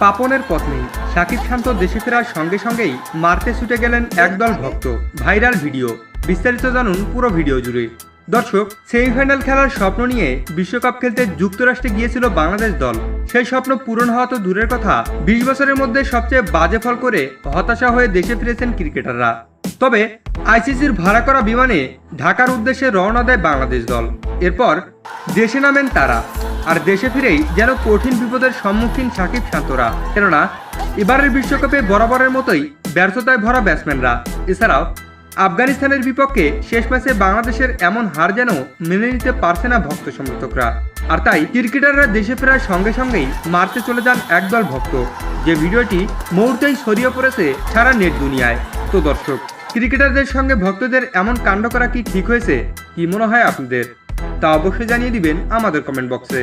পাপনের পথ নেই। শাকিব শান্ত দেশে ফেরার সঙ্গে সঙ্গেই মারতে ছুটে গেলেন একদল ভক্ত। ভাইরাল ভিডিও, বিস্তারিত জানুন পুরো ভিডিও জুড়ে। দর্শক, সেমিফাইনাল খেলার স্বপ্ন নিয়ে বিশ্বকাপ খেলতে যুক্তরাষ্ট্রে গিয়েছিল বাংলাদেশ দল। সেই স্বপ্ন পূরণ হওয়া তো দূরের কথা, 20 বছরের মধ্যে সবচেয়ে বাজে ফল করে হতাশা হয়ে দেশে ফিরেছেন ক্রিকেটাররা। তবে আইসিসির ভাড়া করা বিমানে ঢাকার উদ্দেশ্যে রওনা দেয় বাংলাদেশ দল। এরপর দেশে নামেন তারা। আর দেশে ফিরেই যেন কঠিন বিপদের সম্মুখীন শাকিব শান্তরা। কেননা এবারের বিশ্বকাপে বরাবরের মতোই ব্যর্থতায় ভরা ব্যাটসম্যানরা। এছাড়াও আফগানিস্তানের বিপক্ষে শেষ ম্যাচে বাংলাদেশের এমন হার যেন মেনে নিতে পারছে না ভক্ত সমর্থকরা। আর তাই ক্রিকেটাররা দেশে ফেরার সঙ্গে সঙ্গেই মারতে চলে যান একদল ভক্ত, যে ভিডিওটি মুহূর্তেই ছড়িয়ে পড়েছে সারা নেট দুনিয়ায়। তো দর্শক, ক্রিকেটারদের সঙ্গে ভক্তদের এমন কাণ্ড করা কি ঠিক হয়েছে? কি মনে হয় আপনাদের? তা অবশ্যই জানিয়ে দিবেন আমাদের কমেন্ট বক্সে।